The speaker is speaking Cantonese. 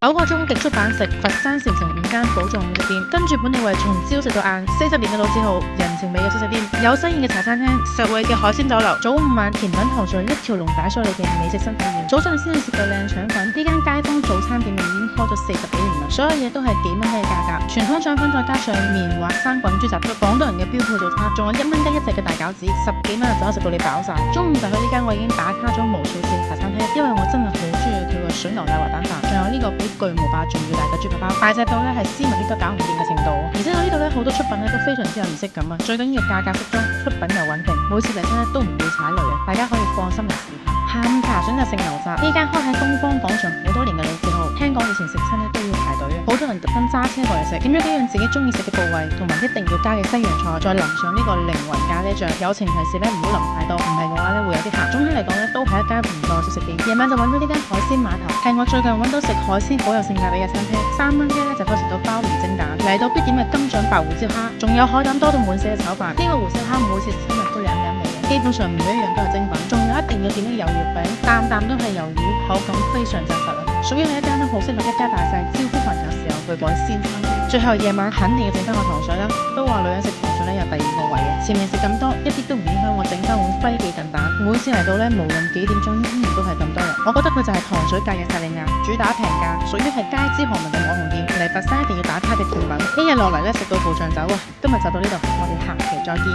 9個鐘極速版食佛山禪城5間寶藏美食店，跟住本地胃從朝食到晏，40年嘅老字號，人情味嘅小食店，有西宴嘅茶餐廳，實惠嘅海鮮酒樓，早午晚甜品糖水一條龍擺上你嘅美食新體驗。早上先去食個靚腸粉，呢間街坊早餐店已經開咗40幾年啦，所有嘢都係幾蚊雞嘅價格，全湯腸粉再加上棉滑生滾豬雜粥，廣東人嘅標配早餐，仲有1蚊雞一隻嘅大餃子，10幾蚊就可以食到你飽晒。中午就去呢間我已經打卡咗無數次嘅茶餐廳，因為我真係好中意佢個水牛奶滑蛋飯，仲有呢個比巨無霸仲要大嘅豬扒包，大隻到咧係斯文啲都搞唔掂嘅程度。而且我呢度咧好多出品咧都非常之有儀式感啊，最緊要價格適中，出品又穩定，每次嚟親咧都唔會踩雷啊，大家可以放心嚟試下。下午茶選擇性牛雜，呢間開喺東方廣場好多年嘅老字號，聽講以前食親咧都要排隊啊，好多人特登揸車過嚟食，點咗幾樣自己中意食嘅部位，同埋一定要加嘅西洋菜，再淋上呢個靈魂咖喱醬，友情提示咧唔好淋太多，唔係嘅話咧會有啲鹹。總體嚟講咧都係一間唔錯嘅小食店。夜晚就揾到呢間海鮮碼頭，係我最近揾到食海鮮好有性價比嘅餐廳，3蚊雞咧就可以食到鮑魚蒸蛋，嚟到必點嘅金獎白胡椒蝦，仲有海膽多到滿瀉嘅炒飯。呢個胡椒蝦每次食親都兩味嘅，基本上每一樣都係精品，仲有一定要點啲魷魚餅，啖啖都係魷魚，口感非常紮實啊！屬於係一間咧好適合一家大細招呼朋友時候去改鮮餐廳。最後夜晚肯定要整翻個糖水啦，都話女人食糖水咧有第2個胃嘅，前面食咁多一啲都唔影響我整翻碗輝記燉蛋。每次嚟到咧無論幾點鐘依然都係咁多人，我覺得佢就係糖水界嘅薩莉亞，主打平價，屬於係街知巷聞嘅網紅店，嚟佛山一定要打卡嘅甜品。一日落嚟咧食到肚脹走啊！今日就到呢度，我哋下期再見。